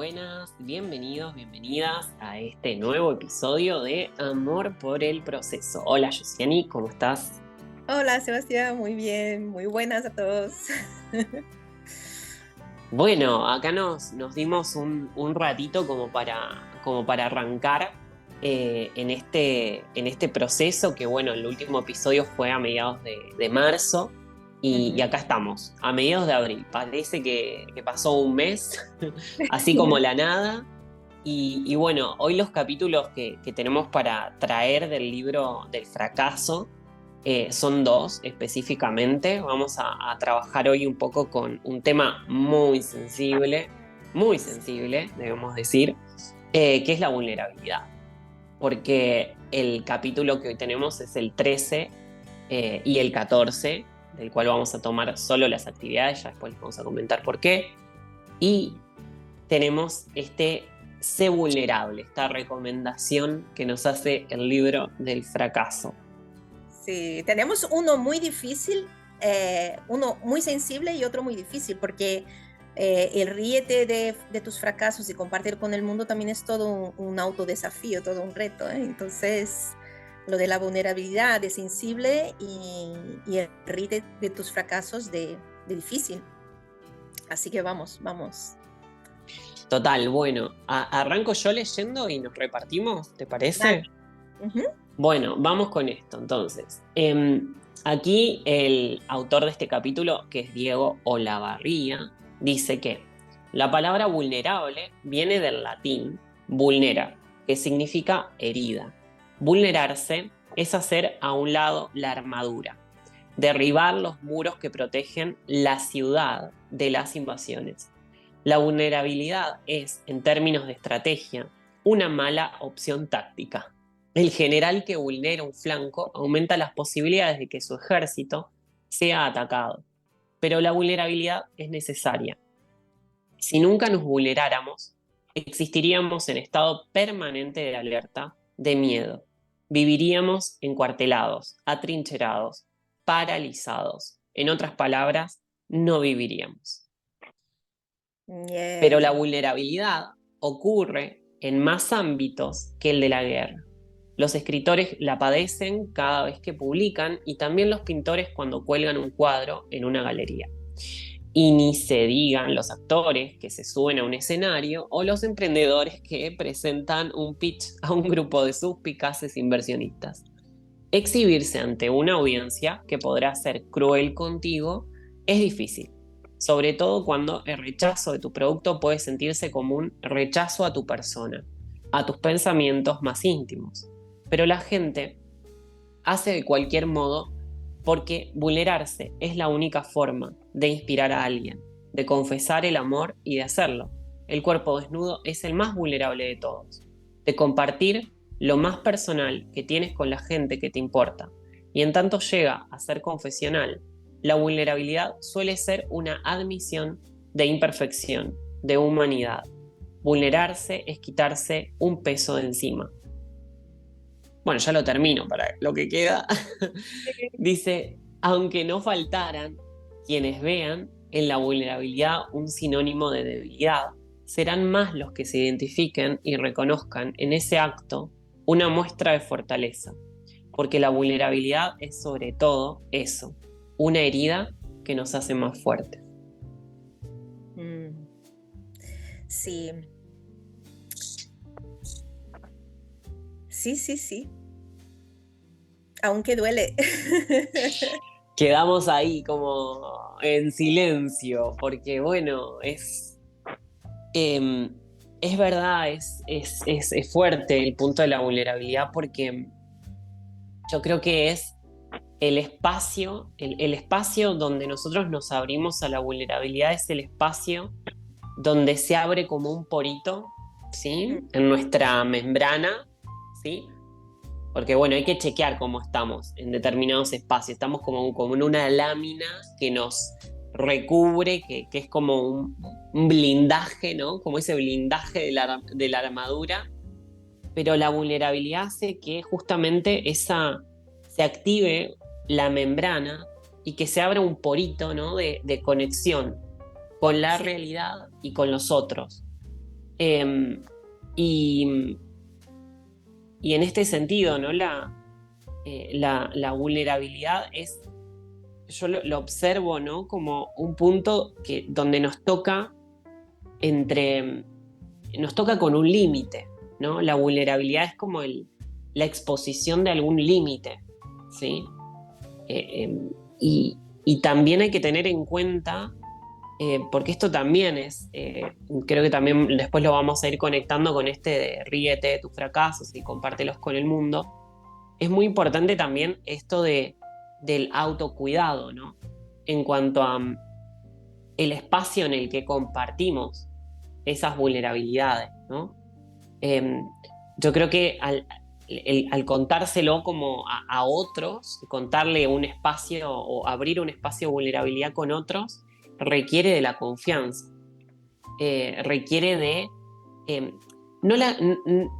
buenas, bienvenidos, bienvenidas a este nuevo episodio de Amor por el Proceso. Hola Josiani, ¿cómo estás? Hola Sebastián, muy bien, muy buenas a todos. Bueno, acá nos dimos un ratito como para arrancar en este proceso que bueno, el último episodio fue a mediados de marzo y Ujú. acá estamos, a mediados de abril. Parece que pasó un mes, así como la nada. Y bueno, hoy los capítulos que tenemos para traer del libro del fracaso son dos específicamente. Vamos a trabajar hoy un poco con un tema muy sensible, debemos decir, que es la vulnerabilidad. Porque el capítulo que hoy tenemos es el 13 y el 14, del cual vamos a tomar solo las actividades, ya después les vamos a comentar por qué. Y tenemos Sé vulnerable, esta recomendación que nos hace el libro del fracaso. Sí, tenemos uno muy difícil, uno muy sensible y otro muy difícil, porque el ríete de tus fracasos y compartir con el mundo también es todo un autodesafío, todo un reto, ¿eh? Entonces, lo de la vulnerabilidad de sensible y el ríete de tus fracasos de difícil. Así que vamos. Total, bueno, arranco yo leyendo y nos repartimos, ¿te Dale. parece? Ujú. Bueno, vamos con esto entonces. Aquí el autor de este capítulo, que es Diego Olavarría, dice que la palabra vulnerable viene del latín vulnera, que significa herida. Vulnerarse es hacer a un lado la armadura, derribar los muros que protegen la ciudad de las invasiones. La vulnerabilidad es, en términos de estrategia, una mala opción táctica. El general que vulnera un flanco aumenta las posibilidades de que su ejército sea atacado. Pero la vulnerabilidad es necesaria. Si nunca nos vulneráramos, existiríamos en estado permanente de alerta, de miedo. Viviríamos encuartelados, atrincherados, paralizados. En otras palabras, no viviríamos. Pero la Yeah. vulnerabilidad ocurre en más ámbitos que el de la guerra. Los escritores la padecen cada vez que publican y también los pintores cuando cuelgan un cuadro en una galería. Y ni se digan los actores que se suben a un escenario o los emprendedores que presentan un pitch a un grupo de suspicaces inversionistas. Exhibirse ante una audiencia que podrá ser cruel contigo es difícil, sobre todo cuando el rechazo de tu producto puede sentirse como un rechazo a tu persona, a tus pensamientos más íntimos. Pero la gente hace de cualquier modo porque vulnerarse es la única forma de inspirar a alguien, de confesar el amor y de hacerlo. El cuerpo desnudo es el más vulnerable de todos, de compartir lo más personal que tienes con la gente que te importa. Y en tanto llega a ser confesional, la vulnerabilidad suele ser una admisión de imperfección, de humanidad. Vulnerarse es quitarse un peso de encima. Bueno, ya lo termino para lo que queda. Dice, aunque no faltaran quienes vean en la vulnerabilidad un sinónimo de debilidad, serán más los que se identifiquen y reconozcan en ese acto una muestra de fortaleza, porque la vulnerabilidad es sobre todo eso, una herida que nos hace más fuertes. Mm. Sí, sí. Aunque duele. Quedamos ahí como en silencio, porque bueno, eh, es verdad, es fuerte el punto de la vulnerabilidad porque yo creo que es el espacio donde nosotros nos abrimos a la vulnerabilidad, es el espacio donde se abre como un porito, ¿sí? Mm. En nuestra membrana, ¿sí? Porque bueno, hay que chequear cómo estamos en determinados espacios. Estamos como en una lámina que nos recubre, que es como un blindaje, ¿no? Como ese blindaje de la armadura. Pero la vulnerabilidad hace que justamente se active la membrana y que se abra un porito, ¿no? de conexión con la Sí, realidad y con los otros. Eh, y, y en este sentido, ¿no? La vulnerabilidad es, yo lo observo, ¿no? Como un punto donde nos toca con un límite, ¿no? La vulnerabilidad es como la exposición de algún límite, ¿sí? Eh, eh, y también hay que tener en cuenta, porque esto también creo que también después lo vamos a ir conectando con este de ríete de tus fracasos y compártelos con el mundo. Es muy importante también esto del autocuidado, ¿no? En cuanto a el espacio en el que compartimos esas vulnerabilidades, ¿no? Eh, yo creo que al contárselo como a otros, contarle un espacio o abrir un espacio de vulnerabilidad con otros, requiere de la confianza, requiere de... eh, no la,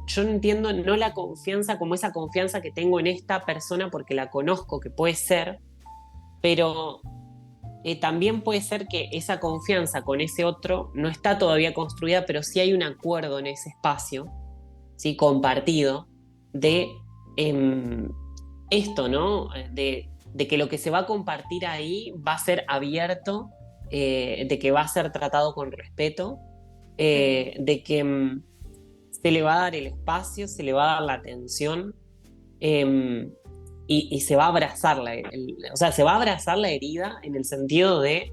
yo entiendo no la confianza como esa confianza que tengo en esta persona porque la conozco, que puede ser, pero también puede ser que esa confianza con ese otro no está todavía construida, pero sí hay un acuerdo en ese espacio, ¿sí? Compartido, de eh, esto, ¿no? De que lo que se va a compartir ahí va a ser abierto, de que va a ser tratado con respeto, Sí. de que se le va a dar el espacio, se le va a dar la atención, eh, y se va a abrazar o sea, se va a abrazar la herida en el sentido de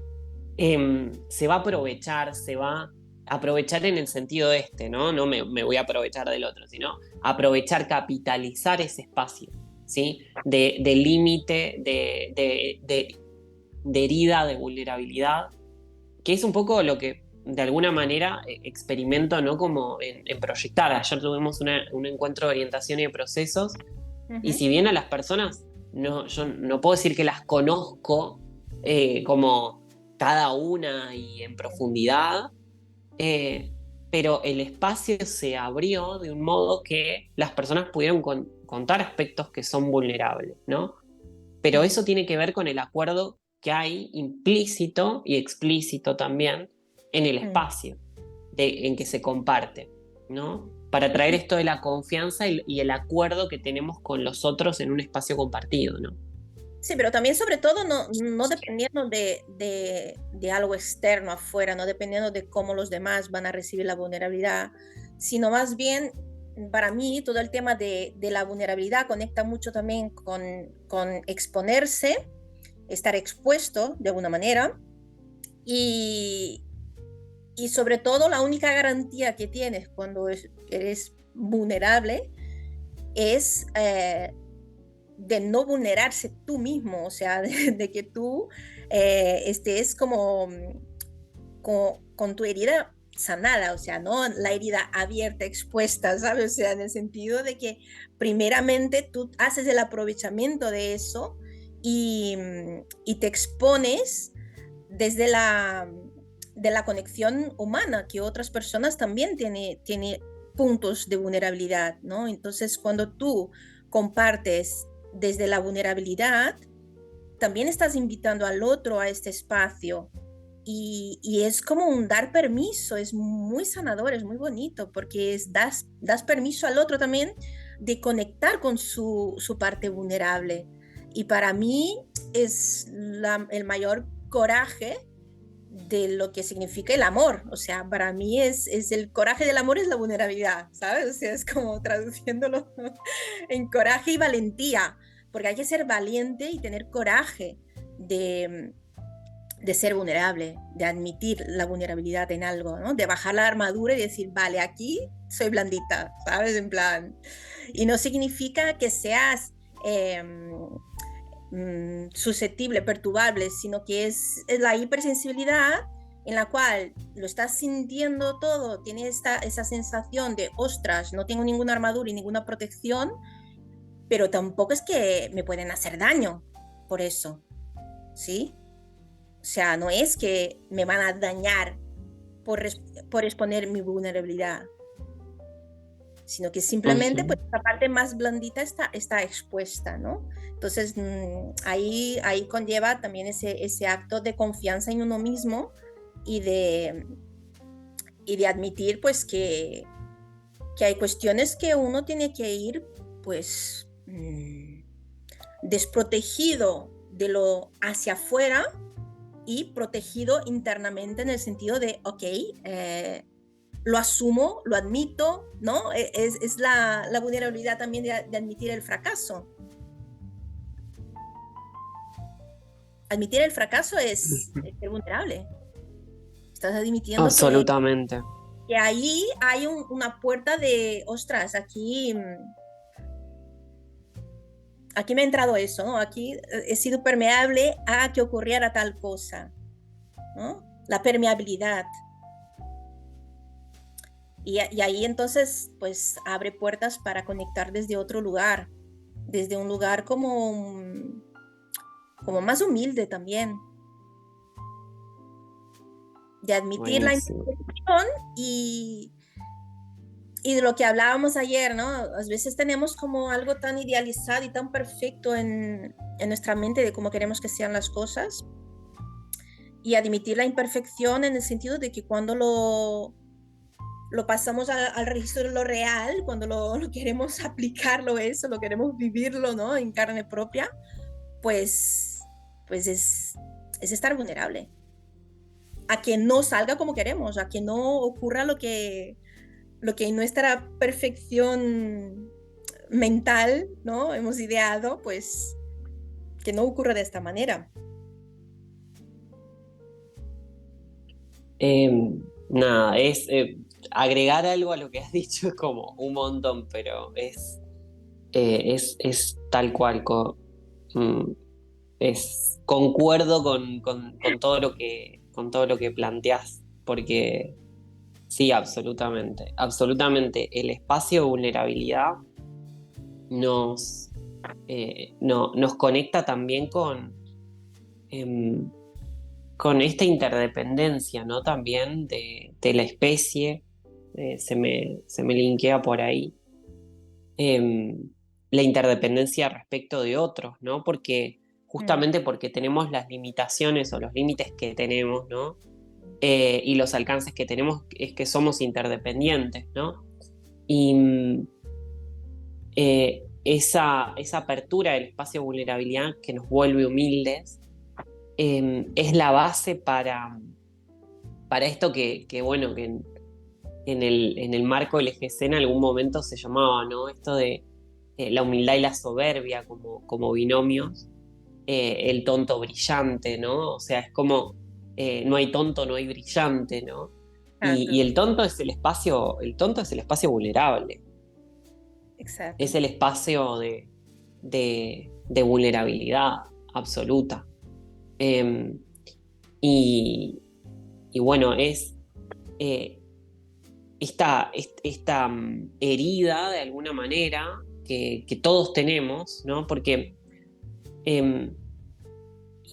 se va a aprovechar, se va a aprovechar en el sentido ¿no? No me voy a aprovechar del otro, sino aprovechar, capitalizar ese espacio, ¿sí? De límite, de herida, de vulnerabilidad, que es un poco lo que de alguna manera experimento, ¿no? Como en proyectar. Ayer tuvimos un encuentro de orientación y de procesos, y Ujú. si bien a las personas, no, yo no puedo decir que las conozco como cada una y en profundidad, eh, pero el espacio se abrió de un modo que las personas pudieron contar aspectos que son vulnerables, ¿no? Pero Ujú. eso tiene que ver con el acuerdo que hay implícito y explícito también en el Mm. espacio en que se comparte, ¿no? Para traer esto de la confianza y el acuerdo que tenemos con los otros en un espacio compartido, ¿no? Sí, pero también sobre todo no dependiendo de algo externo afuera, no dependiendo de cómo los demás van a recibir la vulnerabilidad, sino más bien, para mí, todo el tema de la vulnerabilidad conecta mucho también con exponerse, estar expuesto de alguna manera y, y sobre todo la única garantía que tienes cuando eres vulnerable es de no vulnerarse tú mismo, o sea, de que tú estés como con tu herida sanada, o sea, no la herida abierta, expuesta, ¿sabes? O sea, en el sentido de que primeramente tú haces el aprovechamiento de eso y te expones desde de la conexión humana, que otras personas también tienen puntos de vulnerabilidad, ¿no? Entonces, cuando tú compartes desde la vulnerabilidad, también estás invitando al otro a este espacio y es como un dar permiso, es muy sanador, es muy bonito, porque das permiso al otro también de conectar con su parte vulnerable. Y para mí es el mayor coraje de lo que significa el amor. O sea, para mí es el coraje del amor es la vulnerabilidad, ¿sabes? O sea, es como traduciéndolo en coraje y valentía, porque hay que ser valiente y tener coraje de ser vulnerable, de admitir la vulnerabilidad en algo, ¿no? De bajar la armadura y decir, vale, aquí soy blandita, ¿sabes? En plan, y no significa que seas susceptible, perturbable, sino que es la hipersensibilidad en la cual lo estás sintiendo todo, tienes esa sensación de, ostras, no tengo ninguna armadura y ninguna protección, pero tampoco es que me pueden hacer daño por eso, ¿sí? O sea, no es que me van a dañar por, por exponer mi vulnerabilidad, sino que simplemente pues Ujú. la parte más blandita está expuesta, ¿no? Entonces ahí conlleva también ese acto de confianza en uno mismo y y de admitir pues que hay cuestiones que uno tiene que ir pues desprotegido de lo hacia afuera y protegido internamente en el sentido de, ok, lo asumo, lo admito, ¿no? Es la vulnerabilidad también de admitir el fracaso. Admitir el fracaso es ser vulnerable. Estás admitiendo Absolutamente. que ahí hay una puerta de, ostras, aquí me ha entrado eso, ¿no? Aquí he sido permeable a que ocurriera tal cosa, ¿no? La permeabilidad. Y ahí entonces, pues, abre puertas para conectar desde otro lugar, desde un lugar como más humilde también, de admitir la Buenísimo. imperfección y, y de lo que hablábamos ayer, ¿no? A veces tenemos como algo tan idealizado y tan perfecto en nuestra mente de cómo queremos que sean las cosas, y admitir la imperfección en el sentido de que cuando lo pasamos al registro de lo real, cuando lo queremos aplicarlo eso, lo queremos vivirlo, ¿no? En carne propia, pues es estar vulnerable a que no salga como queremos, a que no ocurra lo que en nuestra perfección mental, ¿no? Hemos ideado, pues que no ocurra de esta manera. Nada, es agregar algo a lo que has dicho es como un montón, pero es tal cual. Mm, concuerdo con con todo lo que planteás, porque sí, absolutamente. Absolutamente. El espacio de vulnerabilidad nos, nos conecta también em, con esta interdependencia, ¿no? También de la especie, se me linkea por ahí. Em, la interdependencia respecto de otros, ¿no? Porque justamente porque tenemos las limitaciones o los límites que tenemos, ¿no? Y los alcances que tenemos es que somos interdependientes, ¿no? Y esa apertura del espacio de vulnerabilidad que nos vuelve humildes es la base para esto bueno, que en el marco del EGC en algún momento se llamaba, ¿no? Esto de la humildad y la soberbia como binomios, el tonto brillante, ¿no? O sea, es como no hay tonto, no hay brillante, ¿no? Y Exacto, el tonto es el espacio vulnerable, es exacto. el espacio de vulnerabilidad absoluta. Eh, y, y bueno, es eh, esta herida de alguna manera que todos tenemos, ¿no? Porque en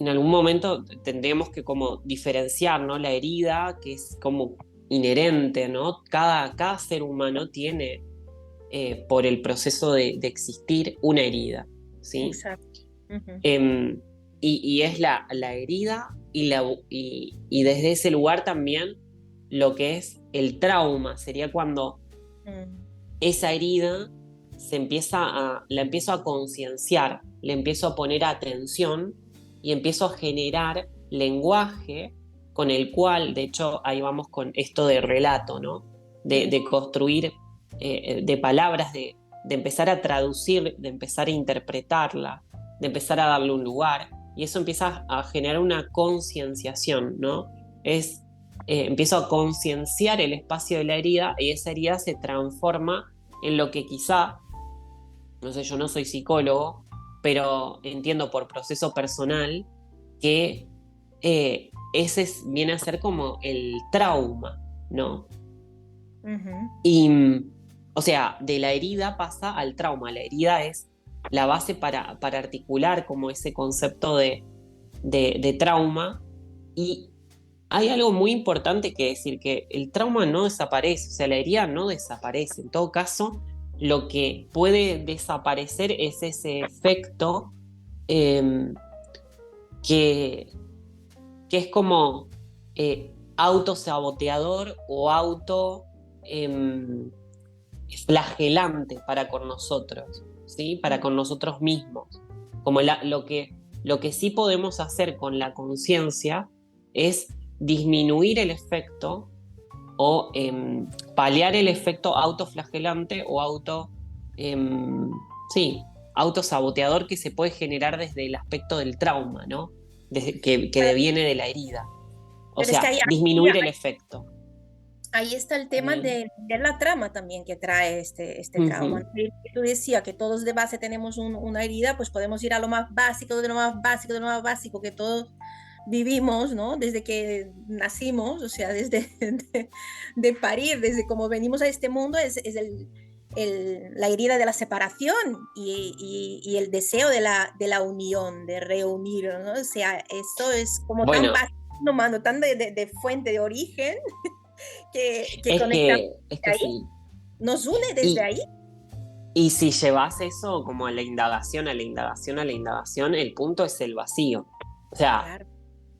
algún momento tendremos que como diferenciar, ¿no? La herida que es como inherente, ¿no? Cada ser humano tiene por el proceso de existir una herida, ¿sí? Exacto. Ujú. Em, y es la herida y desde ese lugar también lo que es el trauma, sería cuando Mm. esa herida la empiezo a concienciar, le empiezo a poner atención y empiezo a generar lenguaje con el cual, de hecho, ahí vamos con esto de relato, ¿no? De construir, de palabras, de empezar a traducir, de empezar a interpretarla, de empezar a darle un lugar, y eso empieza a generar una concienciación, ¿no? Empiezo a concienciar el espacio de la herida y esa herida se transforma en lo que quizá, no sé, yo no soy psicólogo, pero entiendo por proceso personal que ese viene a ser como el trauma, ¿no? Ujú. Y, o sea, de la herida pasa al trauma. La herida es la base para articular como ese concepto de trauma. Y hay algo muy importante que decir, que el trauma no desaparece, o sea, la herida no desaparece. En todo caso, lo que puede desaparecer es ese efecto eh, que, que es como autosaboteador o flagelante para con nosotros, ¿sí? Para con nosotros mismos. Como lo que sí podemos hacer con la conciencia es disminuir el efecto o paliar el efecto autoflagelante o sí, autosaboteador que se puede generar desde el aspecto del trauma, ¿no? Desde que deviene de la herida. O Pero es que sea, ahí, disminuir el efecto. ahí está el tema Bien. de la trama también que trae este trauma. Ujú. Tú decías que todos de base tenemos una herida, pues podemos ir a lo más básico, de lo más básico, de lo más básico que todos vivimos, ¿no? Desde que nacimos, o sea, desde de parir, desde como venimos a este mundo, es la herida de la separación y el deseo de la unión, de reunir, ¿no? O sea, esto es como tan Bueno, básico, humano, tan de fuente de origen que es conectamos es de que ahí, sí. nos une desde Y, ahí. y si llevas eso como a la indagación, a la indagación, a la indagación, el punto es el vacío. O sea, Claro,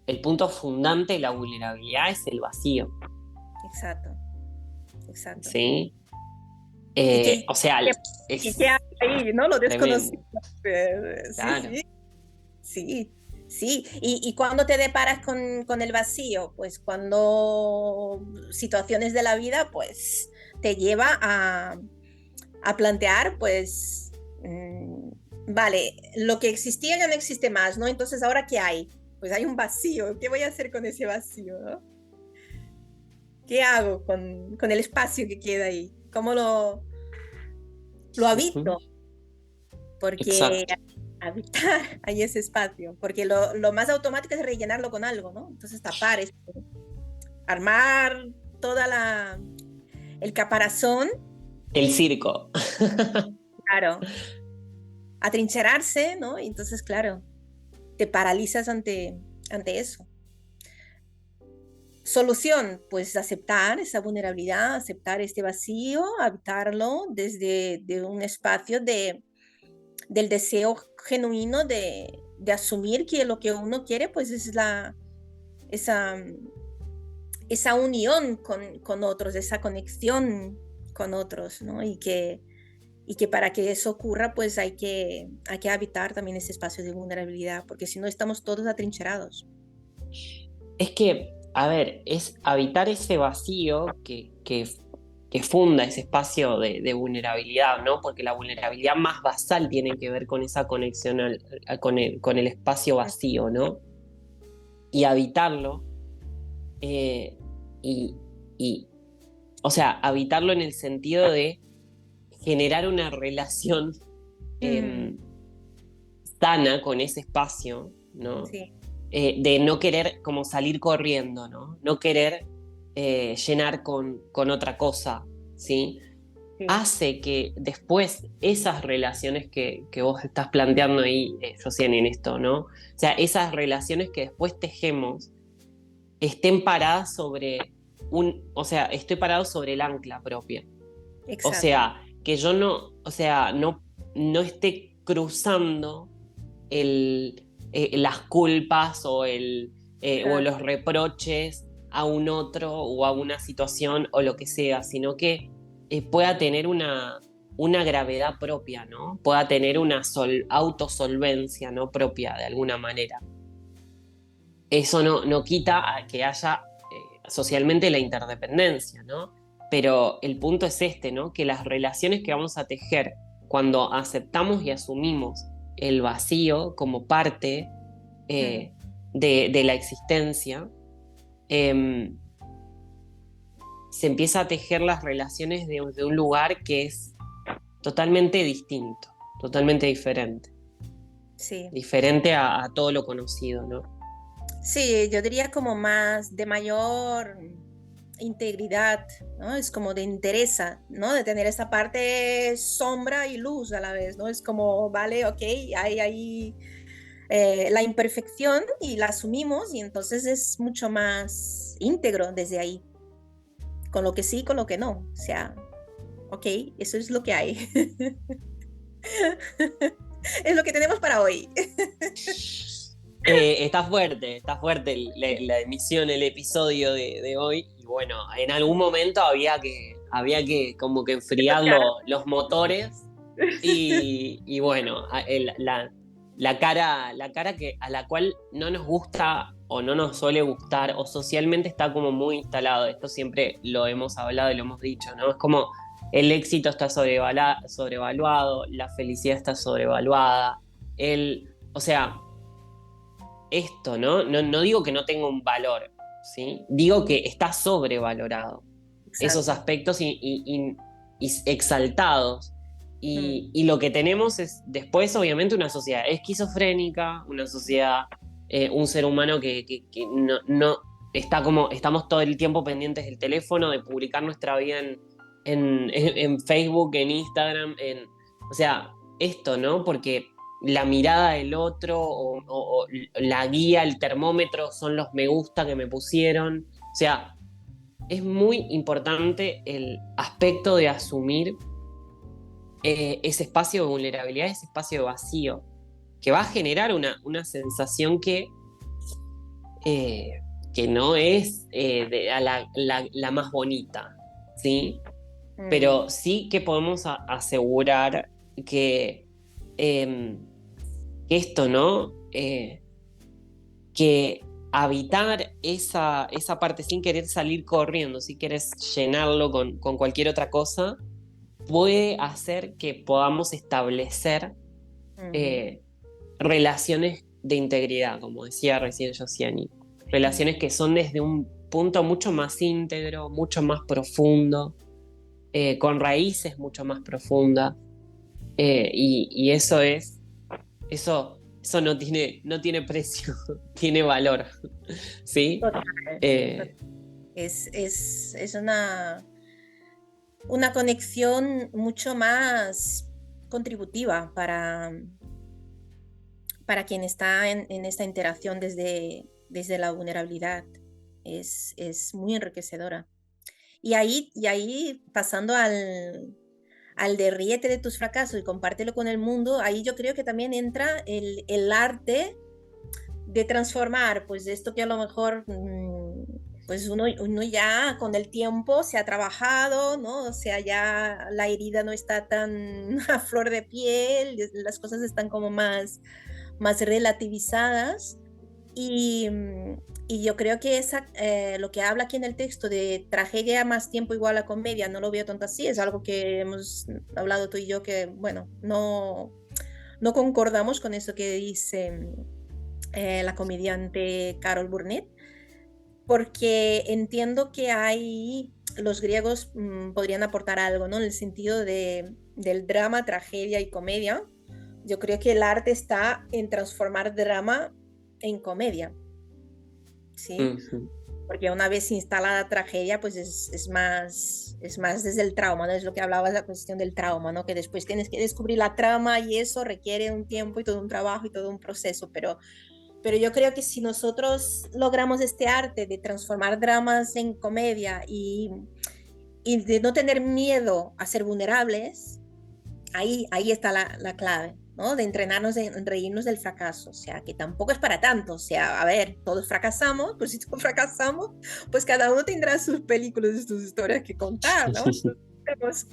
el punto fundante de la vulnerabilidad es el vacío, exacto, exacto. ¿sí? Y que, O sea, que hay es ahí, ¿no? Lo desconocido. tremendo, Sí, claro. sí, sí, sí. Y cuando te deparas con el vacío, pues cuando situaciones de la vida, pues te lleva a plantear, pues, vale, lo que existía ya no existe más, ¿no? Entonces, ¿ahora qué hay? Pues hay un vacío. ¿Qué voy a hacer con ese vacío, no? ¿Qué hago con el espacio que queda ahí? ¿Cómo lo Ujú. habito? Porque Exacto. habitar ahí ese espacio, porque lo más automático es rellenarlo con algo, ¿no? Entonces tapar esto, armar toda el caparazón, El circo. claro, atrincherarse, ¿no? Y entonces, claro, te paralizas ante eso. Solución, pues aceptar esa vulnerabilidad, aceptar este vacío, habitarlo desde de un espacio del deseo genuino de asumir que lo que uno quiere, pues es esa, esa unión con otros, esa conexión con otros, ¿no? Y que para que eso ocurra, pues hay que habitar también ese espacio de vulnerabilidad, porque si no estamos todos atrincherados. Es que, a ver, es habitar ese vacío que funda ese espacio de vulnerabilidad, ¿no? Porque la vulnerabilidad más basal tiene que ver con esa conexión con el espacio vacío, ¿no? Y habitarlo, eh, y, y, o sea, habitarlo en el sentido de generar una relación Mm, eh, sana con ese espacio, ¿no? sí, De no querer como salir corriendo, ¿no? No querer llenar con otra cosa, ¿sí? sí, Hace que después esas relaciones que vos estás planteando ahí, Josiane, en esto, ¿no? O sea, esas relaciones que después tejemos estén paradas sobre o sea, estoy parado sobre el ancla propia. O exacto. sea, que yo no, o sea, no esté cruzando las culpas o Ajá, los reproches a un otro o a una situación o lo que sea, sino que pueda tener una gravedad propia, ¿no? Pueda tener una autosolvencia, ¿no? Propia de alguna manera. Eso no quita a que haya socialmente la interdependencia, ¿no? Pero el punto es este, ¿no? Que las relaciones que vamos a tejer cuando aceptamos y asumimos el vacío como parte mm, eh, de la existencia, eh, se empieza a tejer las relaciones de un lugar que es totalmente distinto, totalmente diferente, sí. diferente a todo lo conocido, ¿no? Sí, yo diría como más de mayor integridad, ¿no? Es como de interesa, ¿no? De tener esa parte sombra y luz a la vez, ¿no? Es como, vale, ok, hay ahí la imperfección y la asumimos y entonces es mucho más íntegro desde ahí, con lo que sí, con lo que no. O sea, ok, eso es lo que hay. Es lo que tenemos para hoy. Está fuerte la emisión, el episodio de hoy. Y bueno, en algún momento había que como que enfriar los motores. Y bueno, la cara a la cual no nos gusta o no nos suele gustar, o socialmente está como muy instalado. Esto siempre lo hemos hablado y lo hemos dicho, ¿no? Es como el éxito está sobrevaluado, la felicidad está sobrevaluada. O sea, esto, ¿no? No digo que no tenga un valor, ¿sí? Digo que está sobrevalorado. Esos Exacto. aspectos y exaltados. Mm, Y lo que tenemos es después, obviamente, una sociedad esquizofrénica, una sociedad, un ser humano que no está como, estamos todo el tiempo pendientes del teléfono, de publicar nuestra vida en Facebook, en Instagram, o sea, esto, ¿no? Porque la mirada del otro o la guía, el termómetro son los me gusta que me pusieron. O sea, es muy importante el aspecto de asumir ese espacio de vulnerabilidad, ese espacio de vacío, que va a generar una sensación eh, que no es la más bonita, ¿sí? mm, Pero sí que podemos asegurar que, eh, que esto, ¿no? Que habitar esa parte sin querer salir corriendo, si quieres llenarlo con cualquier otra cosa, puede hacer que podamos establecer ujú, eh, relaciones de integridad, como decía recién Josiani. mm. Relaciones que son desde un punto mucho más íntegro, mucho más profundo, con raíces mucho más profundas. Y eso no tiene precio, tiene valor, ¿sí? Total, Eh, es una conexión mucho más contributiva para quien está en esta interacción desde la vulnerabilidad. Es muy enriquecedora. Y ahí pasando al de ríete de tus fracasos y compártelo con el mundo, ahí yo creo que también entra el arte de transformar, pues esto que a lo mejor, pues uno ya con el tiempo se ha trabajado, ¿no? O sea, ya la herida no está tan a flor de piel, las cosas están como más relativizadas. Y yo creo que lo que habla aquí en el texto de tragedia más tiempo igual a comedia, no lo veo tanto así, es algo que hemos hablado tú y yo que, bueno, no concordamos con eso que dice la comediante Carol Burnett, porque entiendo que los griegos podrían aportar algo, ¿no? En el sentido del drama, tragedia y comedia. Yo creo que el arte está en transformar drama en comedia, ¿sí? uh-huh. Porque una vez instalada tragedia, pues es más desde el trauma, ¿no? Es lo que hablabas, la cuestión del trauma, ¿no? Que después tienes que descubrir la trama y eso requiere un tiempo y todo un trabajo y todo un proceso, pero yo creo que si nosotros logramos este arte de transformar dramas en comedia y de no tener miedo a ser vulnerables, ahí está la clave, ¿no? De entrenarnos en reírnos del fracaso, o sea, que tampoco es para tanto, o sea, a ver, todos fracasamos, pues si todos fracasamos, pues cada uno tendrá sus películas y sus historias que contar, ¿no? Entonces,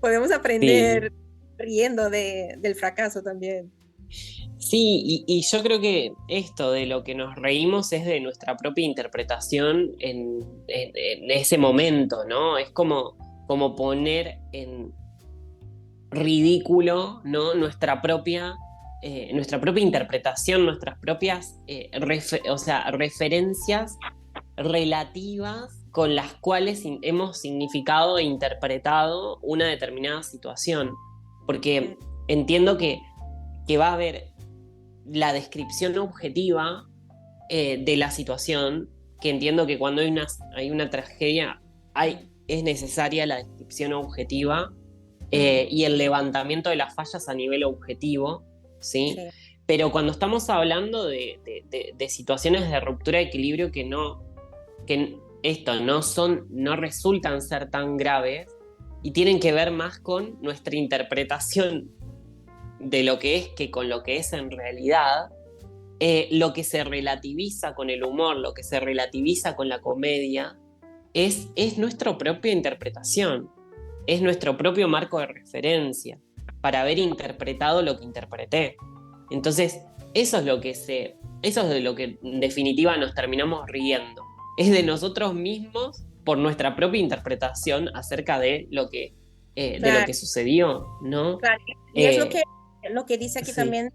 podemos Sí, aprender riendo del fracaso también. sí, y yo creo que esto de lo que nos reímos es de nuestra propia interpretación en ese momento, ¿no? Es como poner en ridículo, ¿no? Nuestra propia interpretación, nuestras propias o sea, referencias relativas con las cuales hemos significado e interpretado una determinada situación. Porque entiendo que va a haber la descripción objetiva de la situación, que entiendo que cuando hay una tragedia es necesaria la descripción objetiva Mm, y el levantamiento de las fallas a nivel objetivo, ¿sí? sí. Pero cuando estamos hablando de situaciones de ruptura de equilibrio que esto no resultan ser tan graves y tienen que ver más con nuestra interpretación de lo que es que con lo que es en realidad, lo que se relativiza con el humor, lo que se relativiza con la comedia, es nuestra propia interpretación, es nuestro propio marco de referencia para haber interpretado lo que interpreté. Entonces, eso es de lo que en definitiva nos terminamos riendo. Es de nosotros mismos por nuestra propia interpretación acerca de lo Claro, que sucedió, ¿no? claro. Y es Eh, lo que dice aquí sí. también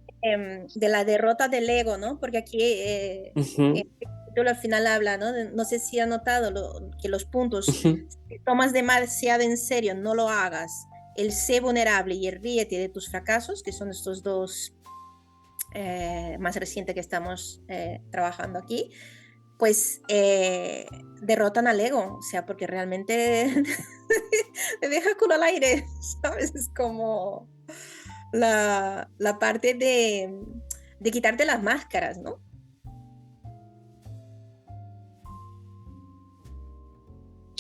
de la derrota del ego, ¿no? Porque aquí Ujú, el capítulo al final habla, ¿no? No sé si ha notado que los puntos, ujú. si tomas demasiado en serio, no lo hagas. El sé vulnerable y el ríete de tus fracasos, que son estos dos más recientes que estamos trabajando aquí, pues derrotan al ego, o sea, porque realmente te deja culo al aire, ¿sabes? Es como la parte de quitarte las máscaras, ¿no?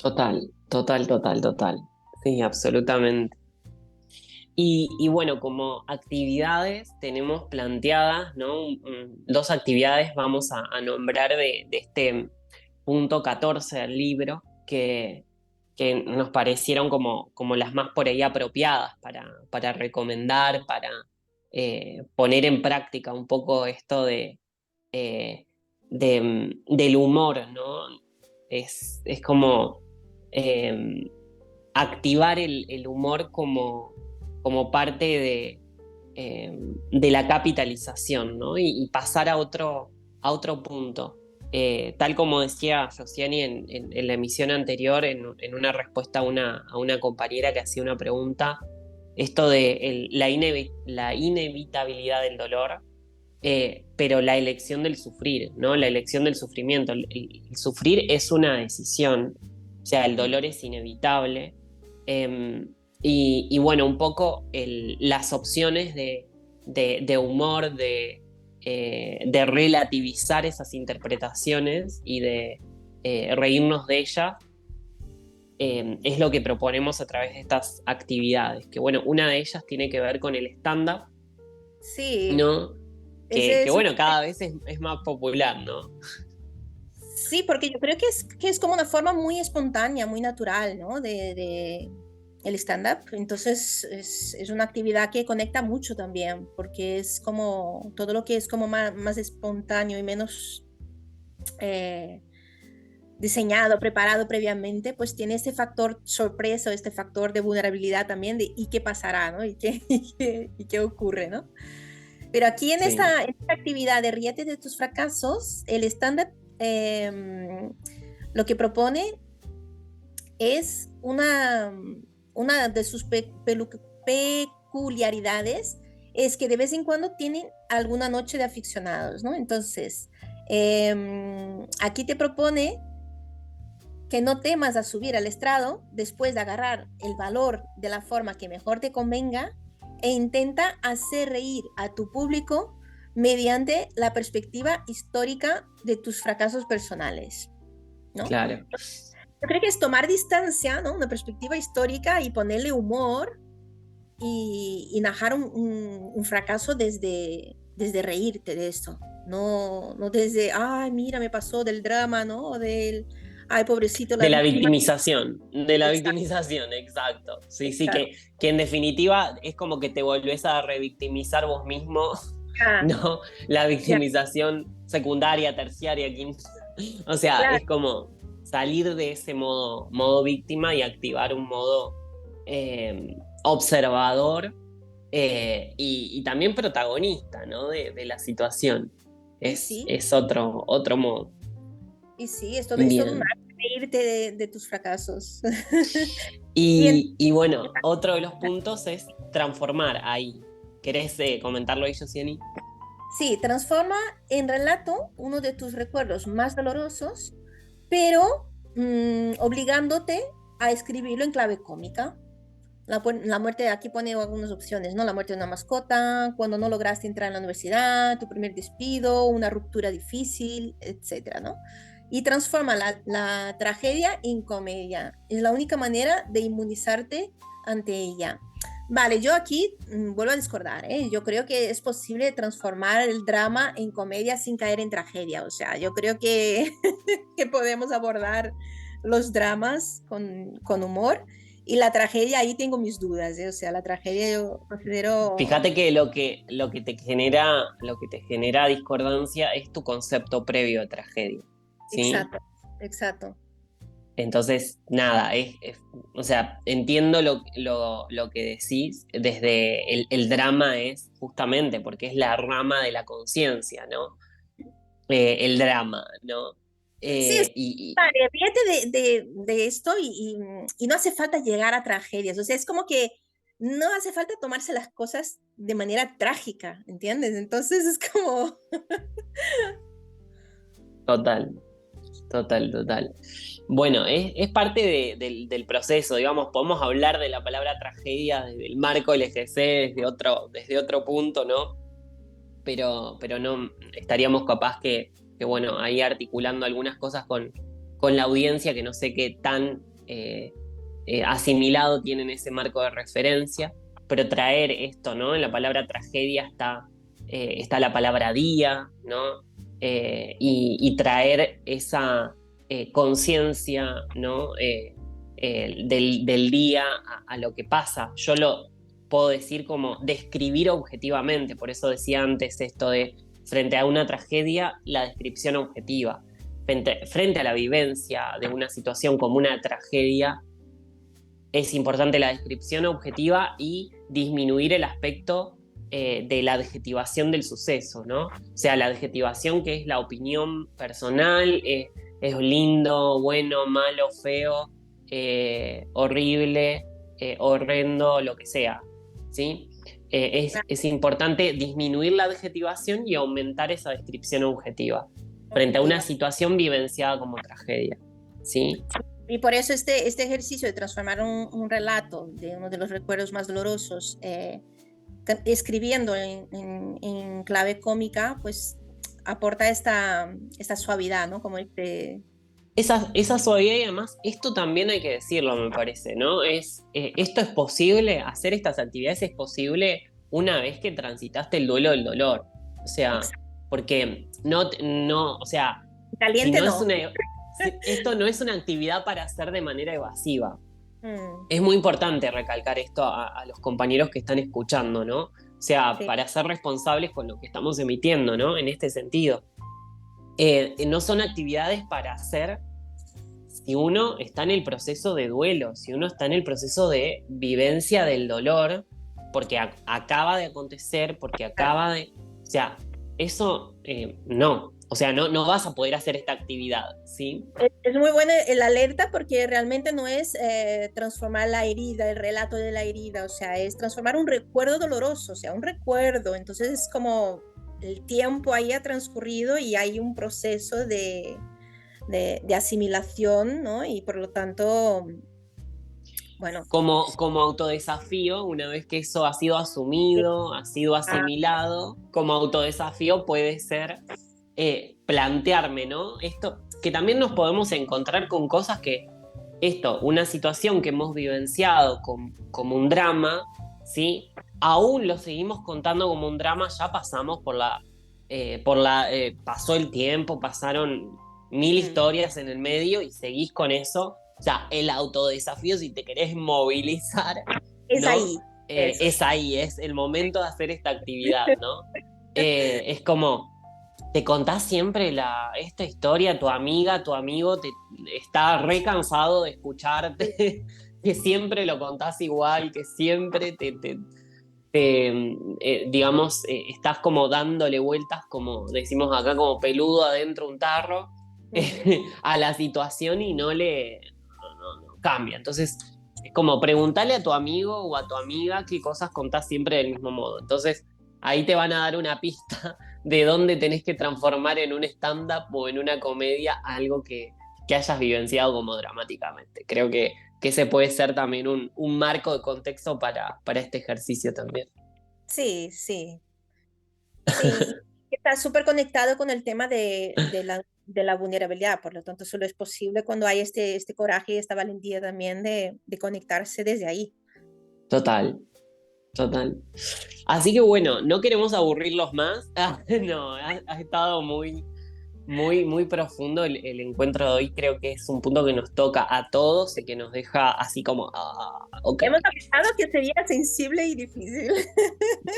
Total, total, total, total. Sí, absolutamente. Y bueno, como actividades tenemos planteadas, ¿no? Dos actividades vamos a nombrar de este punto 14 del libro que nos parecieron como las más por ahí apropiadas para recomendar, para poner en práctica un poco esto eh, del humor, ¿no? Es como activar el humor como parte de la capitalización, ¿no? Y pasar a otro punto. Tal como decía Josiani en la emisión anterior, en una respuesta a una compañera que hacía una pregunta, esto de la inevitabilidad del dolor, pero la elección del sufrir, ¿no? La elección del sufrimiento. El sufrir es una decisión, o sea, el dolor es inevitable. eh, y bueno, un poco las opciones de humor, de relativizar esas interpretaciones y de reírnos de ellas, es lo que proponemos a través de estas actividades. Que bueno, una de ellas tiene que ver con el stand-up, Sí, ¿no? ese Que es bueno, cada vez es más popular, ¿no? sí, porque yo creo que es como una forma muy espontánea, muy natural, ¿no? El stand-up. Entonces es una actividad que conecta mucho también, porque es como todo lo que es como más espontáneo y menos eh, diseñado, preparado previamente, pues tiene este factor sorpresa, este factor de vulnerabilidad también de ¿y qué pasará, ¿no? Y qué ocurre, ¿no? Pero aquí Sí, en esta actividad de ríete de tus fracasos, el stand-up lo que propone es una de sus peculiaridades es que de vez en cuando tienen alguna noche de aficionados, ¿no? Entonces, aquí te propone que no temas a subir al estrado después de agarrar el valor de la forma que mejor te convenga e intenta hacer reír a tu público mediante la perspectiva histórica de tus fracasos personales, ¿no? claro. Yo creo que es tomar distancia, ¿no? Una perspectiva histórica y ponerle humor y narrar un fracaso desde reírte de esto, no desde, ay, mira, me pasó del drama, ¿no? O del, ay, pobrecito, la víctima. De la Exacto, victimización, exacto. Sí, sí, exacto. que en definitiva es como que te volvés a revictimizar vos mismo, Ya, ¿no? La ya, victimización secundaria, terciaria, quinta. O sea, claro. es como salir de ese modo víctima y activar un modo observador y también protagonista, ¿no? De la situación. Y sí, Es otro modo. y sí, es todo un Bien. arte reírte de tus fracasos. Y Y bueno, otro de los puntos es transformar ahí. ¿Querés comentarlo ahí, Josiani? sí, transforma en relato uno de tus recuerdos más dolorosos, pero obligándote a escribirlo en clave cómica. La muerte, aquí pone algunas opciones, ¿no? La muerte de una mascota, cuando no lograste entrar en la universidad, tu primer despido, una ruptura difícil, etcétera, ¿no? Y transforma la tragedia en comedia. Es la única manera de inmunizarte ante ella. Vale, yo aquí vuelvo a discordar, ¿eh? Yo creo que es posible transformar el drama en comedia sin caer en tragedia. O sea, yo creo que, que podemos abordar los dramas con humor y la tragedia, ahí tengo mis dudas, ¿eh? O sea, la tragedia yo considero... Fíjate que lo que te genera discordancia es tu concepto previo de tragedia, ¿sí? Exacto, exacto. Entonces, nada, o sea, entiendo lo que decís desde el drama es justamente porque es la rama de la conciencia, ¿no? El drama, ¿no? Sí, es Y vale, ríete de esto y no hace falta llegar a tragedias. O sea, es como que no hace falta tomarse las cosas de manera trágica, ¿entiendes? Entonces es como... total, total. Bueno, es parte del proceso, digamos, podemos hablar de la palabra tragedia desde el marco LGC, desde otro punto, ¿no? Pero no estaríamos capaz bueno, ahí articulando algunas cosas con la audiencia que no sé qué tan asimilado tienen ese marco de referencia, pero traer esto, ¿no? En la palabra tragedia está la palabra día, ¿no? Y traer esa conciencia, ¿no? Del día a lo que pasa. Yo lo puedo decir como describir objetivamente, por eso decía antes esto de frente a una tragedia, la descripción objetiva. Frente a la vivencia de una situación como una tragedia, es importante la descripción objetiva y disminuir el aspecto de la adjetivación del suceso, ¿no? O sea, la adjetivación que es la opinión personal, es lindo, bueno, malo, feo, horrible, horrendo, lo que sea, ¿sí? Es importante disminuir la adjetivación y aumentar esa descripción objetiva frente a una Objetiva. situación vivenciada como tragedia, ¿sí? Y por eso este ejercicio de transformar un relato de uno de los recuerdos más dolorosos, escribiendo en clave cómica, pues aporta esta suavidad, ¿no? Como este... Esa suavidad y además, esto también hay que decirlo, me parece, ¿no? Esto es posible, hacer estas actividades es posible una vez que transitaste el duelo del dolor. O sea, porque o sea, si Caliente no es no. esto no es una actividad para hacer de manera evasiva. Mm, Es muy importante recalcar esto a los compañeros que están escuchando, ¿no? O sea, sí, para ser responsables con lo que estamos emitiendo, ¿no? En este sentido. No son actividades para hacer si uno está en el proceso de duelo, si uno está en el proceso de vivencia del dolor, porque acaba de acontecer, porque acaba de... O sea, eso no. O sea, no vas a poder hacer esta actividad, ¿sí? es muy buena el alerta porque realmente no es transformar la herida, el relato de la herida, o sea, es transformar un recuerdo doloroso, o sea, un recuerdo. Entonces es como el tiempo ahí ha transcurrido y hay un proceso de asimilación, ¿no? Y por lo tanto, bueno, Como autodesafío, una vez que eso ha sido asumido, ha sido ah, asimilado, como autodesafío puede ser plantearme, ¿no? Esto, que también nos podemos encontrar con cosas una situación que hemos vivenciado como un drama, ¿sí? Aún lo seguimos contando como un drama, ya pasamos pasó el tiempo, pasaron mil mm, historias en el medio y seguís con eso. O sea, el autodesafío, si te querés movilizar, es ¿no? ahí, eso. Es ahí, es el momento de hacer esta actividad, ¿no? Es como, te contás siempre esta historia, tu amiga, tu amigo está re cansado de escucharte, que siempre lo contás igual, que siempre digamos, estás como dándole vueltas, como decimos acá, como peludo adentro un tarro, Mm. a la situación y no cambia. Entonces, es como preguntarle a tu amigo o a tu amiga qué cosas contás siempre del mismo modo. Entonces, ahí te van a dar una pista de dónde tenés que transformar en un stand-up o en una comedia algo que hayas vivenciado como dramáticamente. Creo que ese puede ser también un marco de contexto para este ejercicio también. Sí, sí, sí. Y está súper conectado con el tema de la vulnerabilidad, por lo tanto, solo es posible cuando hay este coraje y esta valentía también de conectarse desde ahí. Total, Total. Así que bueno, no queremos aburrirlos más. No, ha estado muy profundo el encuentro de hoy. Creo que es un punto que nos toca a todos y que nos deja así como, ok. Hemos pensado que sería sensible y difícil,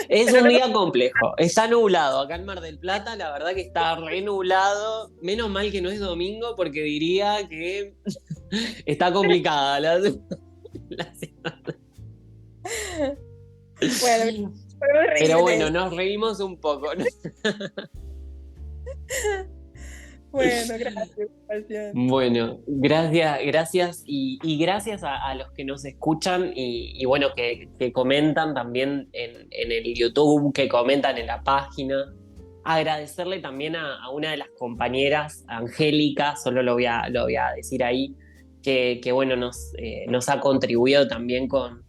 Es pero un no, día complejo. Está nublado. Acá en Mar del Plata, la verdad que está re nublado. Menos mal que no es domingo porque diría que está complicada la bueno, podemos Pero reír de bueno, eso. nos reímos un poco. Bueno, gracias, Sebastián. Bueno, gracias y gracias a los que nos escuchan y bueno, que comentan también en el YouTube, que comentan en la página. Agradecerle también a una de las compañeras, Angélica, solo lo voy a decir ahí, que bueno, nos ha contribuido también con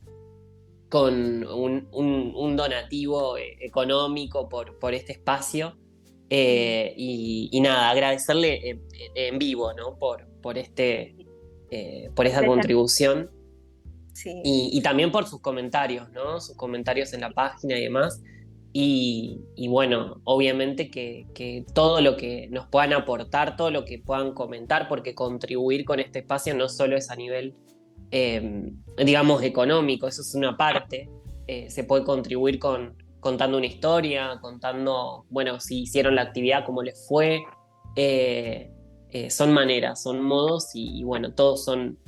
un donativo económico por este espacio. Sí, Y nada, agradecerle en vivo, ¿no? Por esta contribución sí, y también por sus comentarios, ¿no? Sus comentarios en la página y demás. Y bueno, obviamente que todo lo que nos puedan aportar, todo lo que puedan comentar, porque contribuir con este espacio no solo es a nivel, digamos, económico, eso es una parte. Se puede contribuir contando una historia, contando, bueno, si hicieron la actividad, cómo les fue. Eh, Son maneras, son modos y bueno, todos son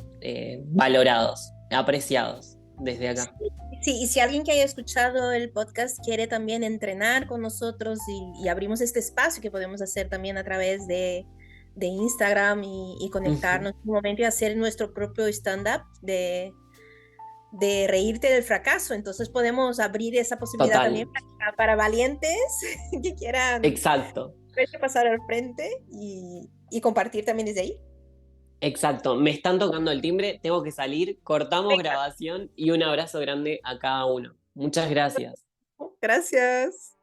valorados, apreciados desde sí, acá. sí, y si alguien que haya escuchado el podcast quiere también entrenar con nosotros y abrimos este espacio que podemos hacer también a través de Instagram y Ujú. conectarnos en un momento y hacer nuestro propio stand-up de reírte del fracaso. Entonces podemos abrir esa posibilidad también Total, para valientes que quieran exacto, pasar al frente y compartir también desde ahí. exacto. Me están tocando el timbre, tengo que salir, cortamos grabación y un abrazo grande a cada uno. Muchas gracias. Gracias.